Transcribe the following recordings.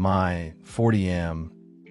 My 40M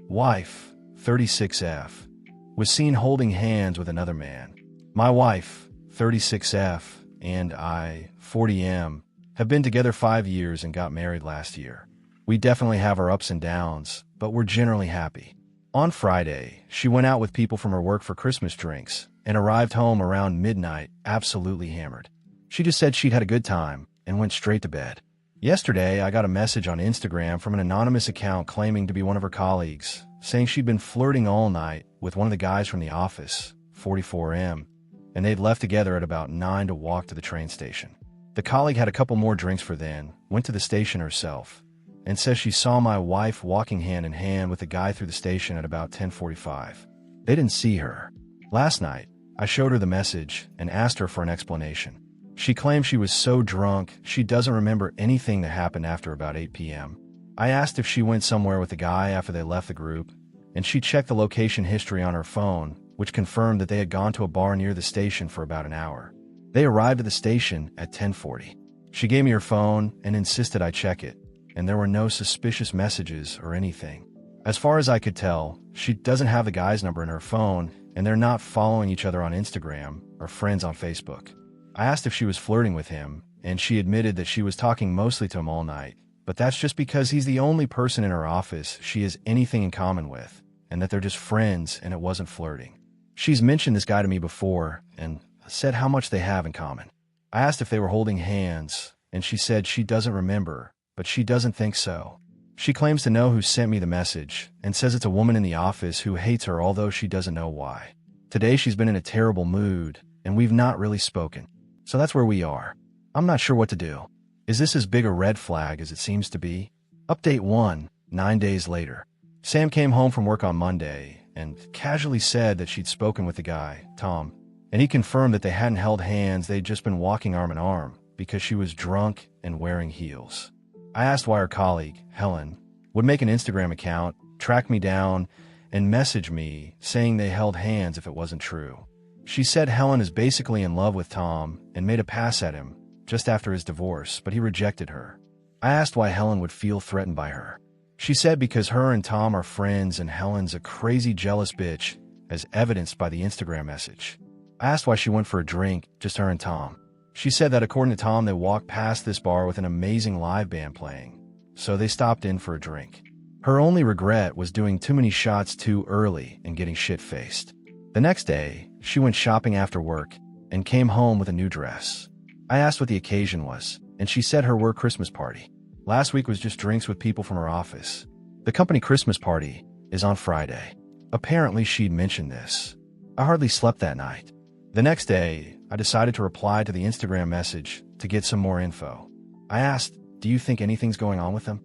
wife, 36F, was seen holding hands with another man. My wife, 36F, and I, 40M, have been together 5 years and got married last year. We definitely have our ups and downs, but we're generally happy. On Friday, she went out with people from her work for Christmas drinks and arrived home around midnight, absolutely hammered. She just said she'd had a good time and went straight to bed. Yesterday, I got a message on Instagram from an anonymous account claiming to be one of her colleagues, saying she'd been flirting all night with one of the guys from the office, 44M, and they'd left together at about 9 to walk to the train station. The colleague had a couple more drinks for then, went to the station herself, and says she saw my wife walking hand in hand with the guy through the station at about 10:45. They didn't see her. Last night, I showed her the message and asked her for an explanation. She claimed she was so drunk she doesn't remember anything that happened after about 8 p.m. I asked if she went somewhere with the guy after they left the group, and she checked the location history on her phone, which confirmed that they had gone to a bar near the station for about an hour. They arrived at the station at 10:40. She gave me her phone and insisted I check it, and there were no suspicious messages or anything. As far as I could tell, she doesn't have the guy's number in her phone, and they're not following each other on Instagram or friends on Facebook. I asked if she was flirting with him, and she admitted that she was talking mostly to him all night, but that's just because he's the only person in her office she has anything in common with, and that they're just friends and it wasn't flirting. She's mentioned this guy to me before and said how much they have in common. I asked if they were holding hands, and she said she doesn't remember, but she doesn't think so. She claims to know who sent me the message and says it's a woman in the office who hates her, although she doesn't know why. Today she's been in a terrible mood, and we've not really spoken. So that's where we are. I'm not sure what to do. Is this as big a red flag as it seems to be? Update 1, 9 days later. Sam came home from work on Monday and casually said that she'd spoken with the guy, Tom, and he confirmed that they hadn't held hands, they'd just been walking arm in arm because she was drunk and wearing heels. I asked why her colleague, Helen, would make an Instagram account, track me down, and message me saying they held hands if it wasn't true. She said Helen is basically in love with Tom and made a pass at him just after his divorce, but he rejected her. I asked why Helen would feel threatened by her. She said because her and Tom are friends and Helen's a crazy jealous bitch, as evidenced by the Instagram message. I asked why she went for a drink, just her and Tom. She said that according to Tom, they walked past this bar with an amazing live band playing, so they stopped in for a drink. Her only regret was doing too many shots too early and getting shit-faced. The next day, she went shopping after work and came home with a new dress. I asked what the occasion was, and she said her work Christmas party. Last week was just drinks with people from her office. The company Christmas party is on Friday. Apparently, she'd mentioned this. I hardly slept that night. The next day, I decided to reply to the Instagram message to get some more info. I asked, "Do you think anything's going on with them?"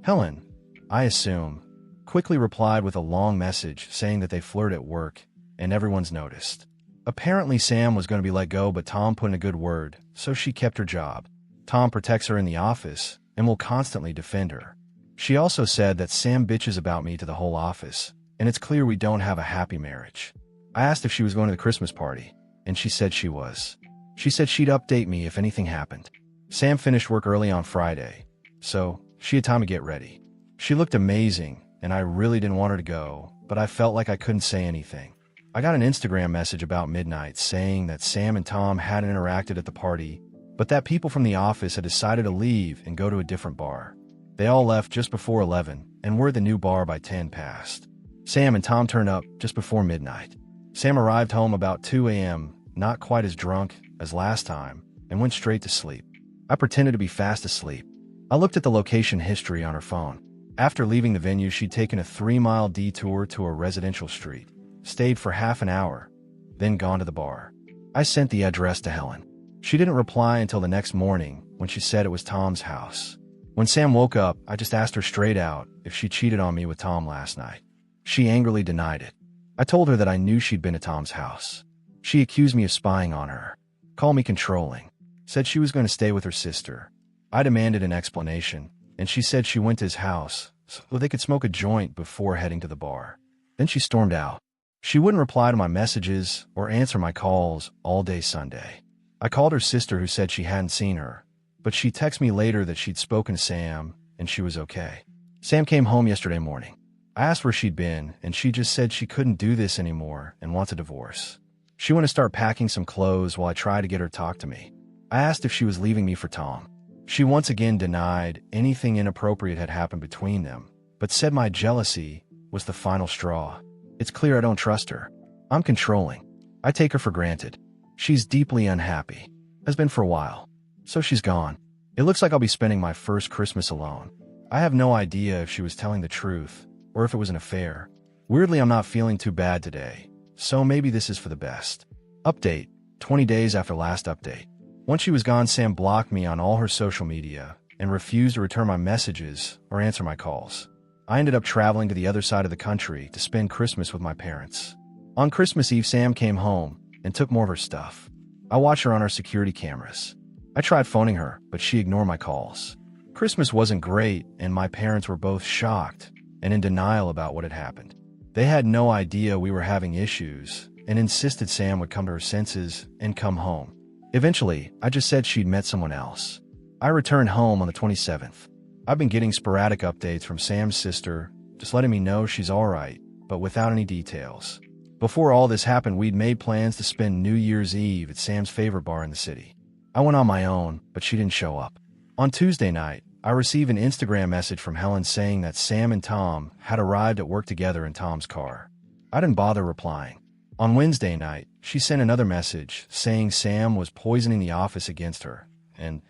Helen, I assume, quickly replied with a long message saying that they flirt at work and everyone's noticed. Apparently Sam was going to be let go, but Tom put in a good word, so she kept her job. Tom protects her in the office and will constantly defend her. She also said that Sam bitches about me to the whole office, and it's clear we don't have a happy marriage. I asked if she was going to the Christmas party, and she said she was. She said she'd update me if anything happened. Sam finished work early on Friday, so she had time to get ready. She looked amazing, and I really didn't want her to go, but I felt like I couldn't say anything. I got an Instagram message about midnight saying that Sam and Tom hadn't interacted at the party, but that people from the office had decided to leave and go to a different bar. They all left just before 11 and were at the new bar by 10 past. Sam and Tom turned up just before midnight. Sam arrived home about 2 a.m., not quite as drunk as last time, and went straight to sleep. I pretended to be fast asleep. I looked at the location history on her phone. After leaving the venue, she'd taken a 3-mile detour to a residential street, stayed for half an hour, then gone to the bar. I sent the address to Helen. She didn't reply until the next morning when she said it was Tom's house. When Sam woke up, I just asked her straight out if she cheated on me with Tom last night. She angrily denied it. I told her that I knew she'd been at Tom's house. She accused me of spying on her, called me controlling, said she was going to stay with her sister. I demanded an explanation, and she said she went to his house so they could smoke a joint before heading to the bar. Then she stormed out. She wouldn't reply to my messages or answer my calls all day Sunday. I called her sister, who said she hadn't seen her, but she texted me later that she'd spoken to Sam and she was okay. Sam came home yesterday morning. I asked where she'd been, and she just said she couldn't do this anymore and wants a divorce. She wanted to start packing some clothes while I tried to get her to talk to me. I asked if she was leaving me for Tom. She once again denied anything inappropriate had happened between them, but said my jealousy was the final straw. It's clear I don't trust her. I'm controlling. I take her for granted. She's deeply unhappy. Has been for a while. So she's gone. It looks like I'll be spending my first Christmas alone. I have no idea if she was telling the truth or if it was an affair. Weirdly, I'm not feeling too bad today, so maybe this is for the best. Update: 20 days after last update. Once she was gone, Sam blocked me on all her social media and refused to return my messages or answer my calls. I ended up traveling to the other side of the country to spend Christmas with my parents. On Christmas Eve, Sam came home and took more of her stuff. I watched her on our security cameras. I tried phoning her, but she ignored my calls. Christmas wasn't great, and my parents were both shocked and in denial about what had happened. They had no idea we were having issues and insisted Sam would come to her senses and come home. Eventually, I just said she'd met someone else. I returned home on the 27th. I've been getting sporadic updates from Sam's sister, just letting me know she's alright, but without any details. Before all this happened, we'd made plans to spend New Year's Eve at Sam's favorite bar in the city. I went on my own, but she didn't show up. On Tuesday night, I received an Instagram message from Helen saying that Sam and Tom had arrived at work together in Tom's car. I didn't bother replying. On Wednesday night, she sent another message saying Sam was poisoning the office against her, and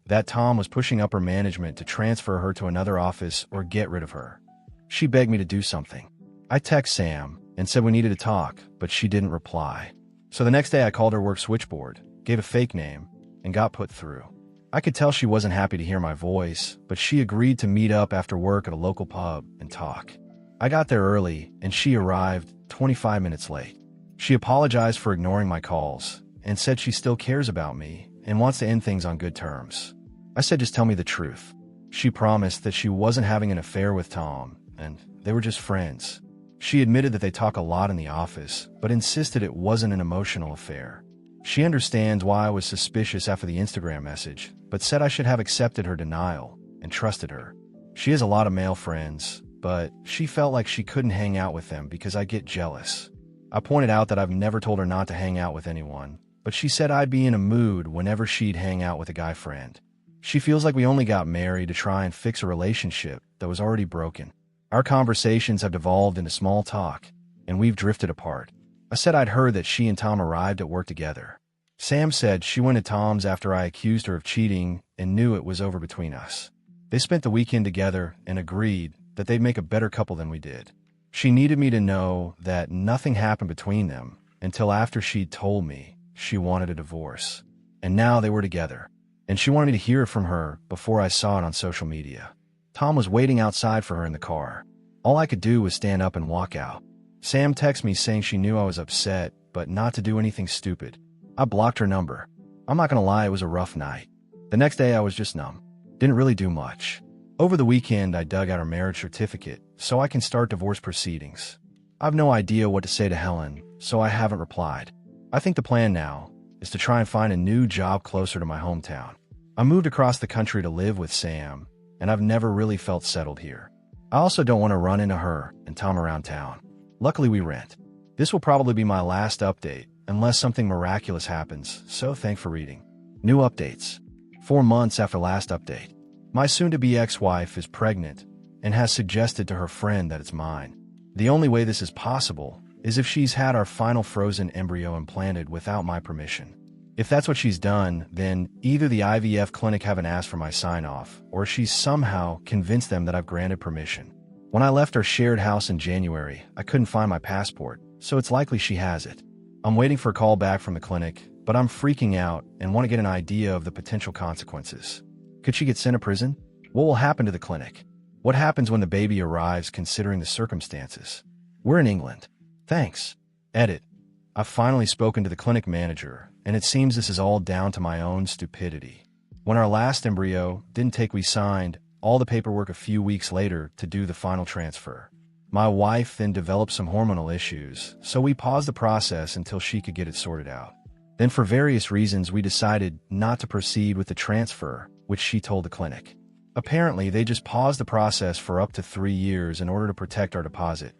that Tom was pushing upper management to transfer her to another office or get rid of her. She begged me to do something. I texted Sam and said we needed to talk, but she didn't reply. So the next day I called her work switchboard, gave a fake name, and got put through. I could tell she wasn't happy to hear my voice, but she agreed to meet up after work at a local pub and talk. I got there early, and she arrived 25 minutes late. She apologized for ignoring my calls and said she still cares about me and wants to end things on good terms. I said just tell me the truth. She promised that she wasn't having an affair with Tom, and they were just friends. She admitted that they talk a lot in the office, but insisted it wasn't an emotional affair. She understands why I was suspicious after the Instagram message, but said I should have accepted her denial and trusted her. She has a lot of male friends, but she felt like she couldn't hang out with them because I get jealous. I pointed out that I've never told her not to hang out with anyone, but she said I'd be in a mood whenever she'd hang out with a guy friend. She feels like we only got married to try and fix a relationship that was already broken. Our conversations have devolved into small talk, and we've drifted apart. I said I'd heard that she and Tom arrived at work together. Sam said she went to Tom's after I accused her of cheating and knew it was over between us. They spent the weekend together and agreed that they'd make a better couple than we did. She needed me to know that nothing happened between them until after she'd told me she wanted a divorce. And now they were together, and she wanted me to hear it from her before I saw it on social media. Tom was waiting outside for her in the car. All I could do was stand up and walk out. Sam texted me saying she knew I was upset, but not to do anything stupid. I blocked her number. I'm not gonna lie, it was a rough night. The next day I was just numb. Didn't really do much. Over the weekend I dug out her marriage certificate so I can start divorce proceedings. I've no idea what to say to Helen, so I haven't replied. I think the plan now is to try and find a new job closer to my hometown. I moved across the country to live with Sam, and I've never really felt settled here. I also don't want to run into her and Tom around town. Luckily, we rent. This will probably be my last update, unless something miraculous happens, so thanks for reading. New updates. 4 months after last update. My soon-to-be ex-wife is pregnant and has suggested to her friend that it's mine. The only way this is possible is if she's had our final frozen embryo implanted without my permission. If that's what she's done, then either the IVF clinic haven't asked for my sign-off, or she's somehow convinced them that I've granted permission. When I left our shared house in January, I couldn't find my passport, so it's likely she has it. I'm waiting for a call back from the clinic, but I'm freaking out and want to get an idea of the potential consequences. Could she get sent to prison? What will happen to the clinic? What happens when the baby arrives considering the circumstances? We're in England. Thanks. Edit. I've finally spoken to the clinic manager, and it seems this is all down to my own stupidity. When our last embryo didn't take, we signed all the paperwork a few weeks later to do the final transfer. My wife then developed some hormonal issues, so we paused the process until she could get it sorted out. Then for various reasons we decided not to proceed with the transfer, which she told the clinic. Apparently, they just paused the process for up to 3 years in order to protect our deposit,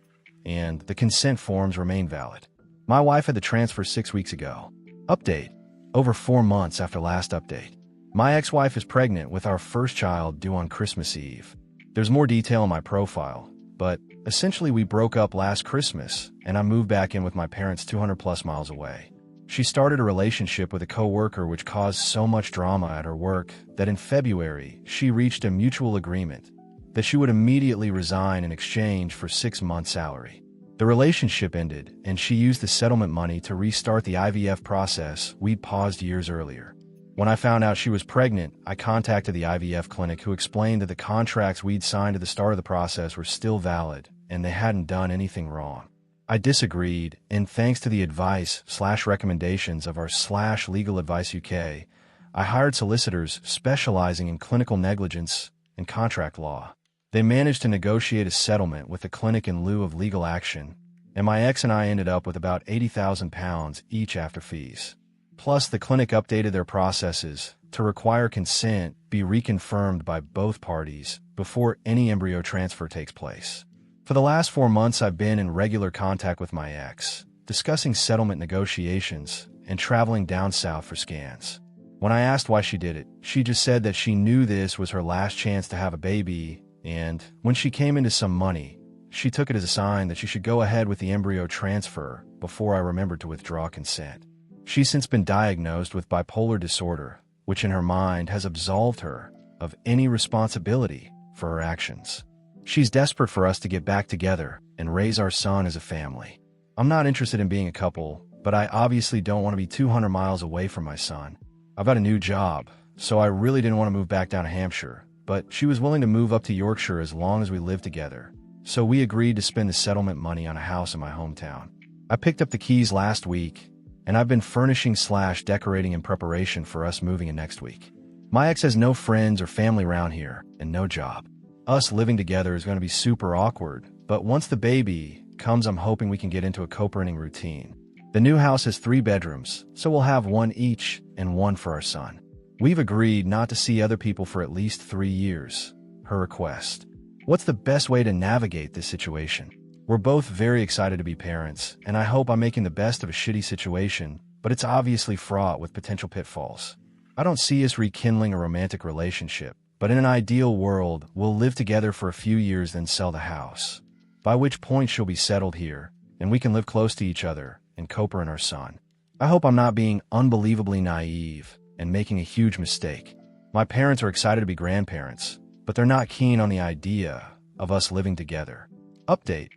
and the consent forms remain valid. My wife had the transfer 6 weeks ago. Update: over 4 months after last update. My ex-wife is pregnant with our first child due on Christmas Eve. There's more detail in my profile, but essentially we broke up last Christmas and I moved back in with my parents 200 plus miles away. She started a relationship with a coworker which caused so much drama at her work that in February she reached a mutual agreement that she would immediately resign in exchange for 6 months' salary. The relationship ended and she used the settlement money to restart the IVF process we'd paused years earlier. When I found out she was pregnant, I contacted the IVF clinic who explained that the contracts we'd signed at the start of the process were still valid and they hadn't done anything wrong. I disagreed, and thanks to the advice/recommendations of our /Legal Advice UK, I hired solicitors specializing in clinical negligence and contract law. They managed to negotiate a settlement with the clinic in lieu of legal action, and my ex and I ended up with about £80,000 each after fees. Plus, the clinic updated their processes to require consent be reconfirmed by both parties before any embryo transfer takes place. For the last 4 months, I've been in regular contact with my ex, discussing settlement negotiations and traveling down south for scans. When I asked why she did it, she just said that she knew this was her last chance to have a baby, and when she came into some money, she took it as a sign that she should go ahead with the embryo transfer before I remembered to withdraw consent. She's since been diagnosed with bipolar disorder, which in her mind has absolved her of any responsibility for her actions. She's desperate for us to get back together and raise our son as a family. I'm not interested in being a couple, but I obviously don't want to be 200 miles away from my son. I've got a new job, so I really didn't want to move back down to Hampshire, but she was willing to move up to Yorkshire as long as we lived together, so we agreed to spend the settlement money on a house in my hometown. I picked up the keys last week, and I've been furnishing/decorating in preparation for us moving in next week. My ex has no friends or family around here and no job. Us living together is going to be super awkward, but once the baby comes, I'm hoping we can get into a co-parenting routine. The new house has 3 bedrooms, so we'll have one each and one for our son. We've agreed not to see other people for at least 3 years. Her request: what's the best way to navigate this situation? We're both very excited to be parents, and I hope I'm making the best of a shitty situation, but it's obviously fraught with potential pitfalls. I don't see us rekindling a romantic relationship, but in an ideal world, we'll live together for a few years then sell the house, by which point she'll be settled here, and we can live close to each other and co-parent our son. I hope I'm not being unbelievably naive and making a huge mistake. My parents are excited to be grandparents, but they're not keen on the idea of us living together. Update: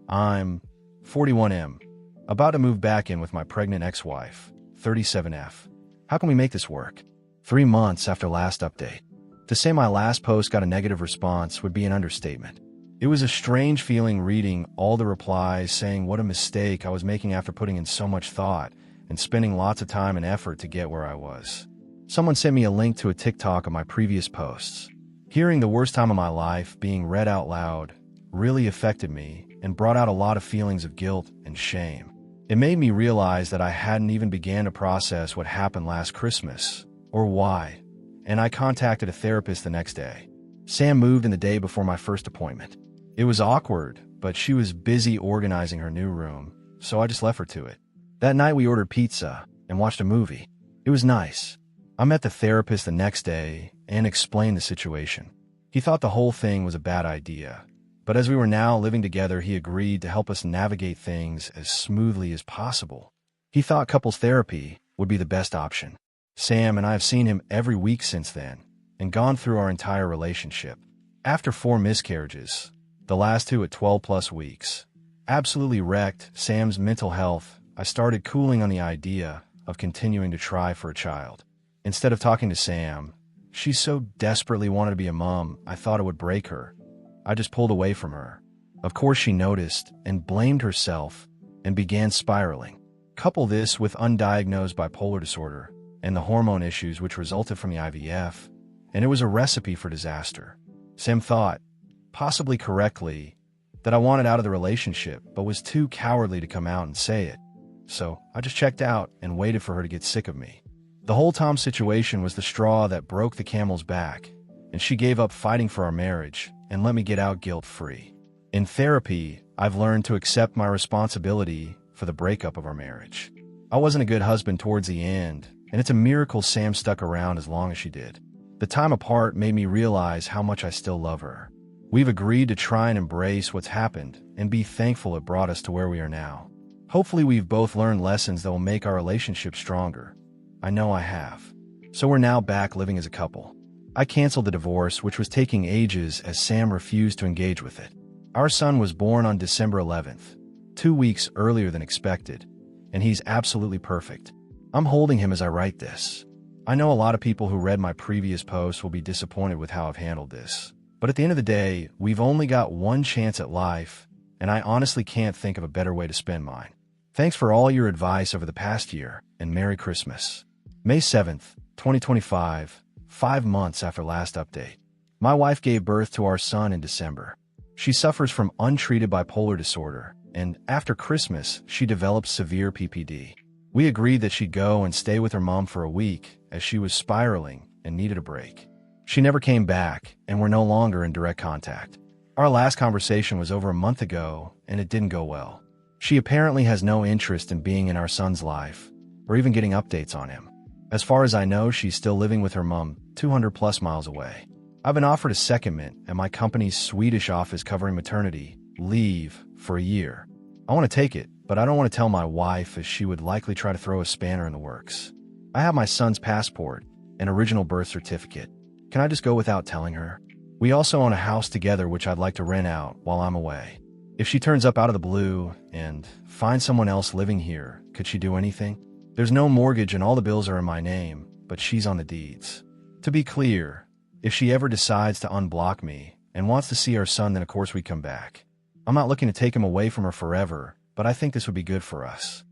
I'm 41M, about to move back in with my pregnant ex-wife, 37F. How can we make this work? 3 months after last update. To say my last post got a negative response would be an understatement. It was a strange feeling reading all the replies saying what a mistake I was making after putting in so much thought and spending lots of time and effort to get where I was. Someone sent me a link to a TikTok of my previous posts. Hearing the worst time of my life being read out loud really affected me and brought out a lot of feelings of guilt and shame. It made me realize that I hadn't even began to process what happened last Christmas, or why, and I contacted a therapist the next day. Sam moved in the day before my first appointment. It was awkward, but she was busy organizing her new room, so I just left her to it. That night we ordered pizza and watched a movie. It was nice. I met the therapist the next day and explained the situation. He thought the whole thing was a bad idea, but as we were now living together, he agreed to help us navigate things as smoothly as possible. He thought couples therapy would be the best option. Sam and I have seen him every week since then and gone through our entire relationship. After 4 miscarriages, the last 2 at 12 plus weeks, absolutely wrecked Sam's mental health, I started cooling on the idea of continuing to try for a child. Instead of talking to Sam, she so desperately wanted to be a mom, I thought it would break her. I just pulled away from her. Of course she noticed and blamed herself and began spiraling. Couple this with undiagnosed bipolar disorder and the hormone issues which resulted from the IVF, and it was a recipe for disaster. Sam thought, possibly correctly, that I wanted out of the relationship, but was too cowardly to come out and say it. So I just checked out and waited for her to get sick of me. The whole Tom situation was the straw that broke the camel's back, and she gave up fighting for our marriage and let me get out guilt-free. In therapy, I've learned to accept my responsibility for the breakup of our marriage. I wasn't a good husband towards the end, and it's a miracle Sam stuck around as long as she did. The time apart made me realize how much I still love her. We've agreed to try and embrace what's happened and be thankful it brought us to where we are now. Hopefully we've both learned lessons that will make our relationship stronger. I know I have. So we're now back living as a couple. I canceled the divorce, which was taking ages as Sam refused to engage with it. Our son was born on December 11th, 2 weeks earlier than expected, and he's absolutely perfect. I'm holding him as I write this. I know a lot of people who read my previous posts will be disappointed with how I've handled this. But at the end of the day, we've only got one chance at life, and I honestly can't think of a better way to spend mine. Thanks for all your advice over the past year, and Merry Christmas. May 7th, 2025, 5 months after last update. My wife gave birth to our son in December. She suffers from untreated bipolar disorder, and after Christmas, she developed severe PPD. We agreed that she'd go and stay with her mom for a week as she was spiraling and needed a break. She never came back, and we're no longer in direct contact. Our last conversation was over a month ago, and it didn't go well. She apparently has no interest in being in our son's life, or even getting updates on him. As far as I know, she's still living with her mom, 200+ miles away. I've been offered a secondment at my company's Swedish office covering maternity leave for a year. I want to take it, but I don't want to tell my wife as she would likely try to throw a spanner in the works. I have my son's passport and original birth certificate. Can I just go without telling her? We also own a house together which I'd like to rent out while I'm away. If she turns up out of the blue and finds someone else living here, could she do anything? There's no mortgage and all the bills are in my name, but she's on the deeds. To be clear, if she ever decides to unblock me and wants to see our son, then of course we come back. I'm not looking to take him away from her forever, but I think this would be good for us.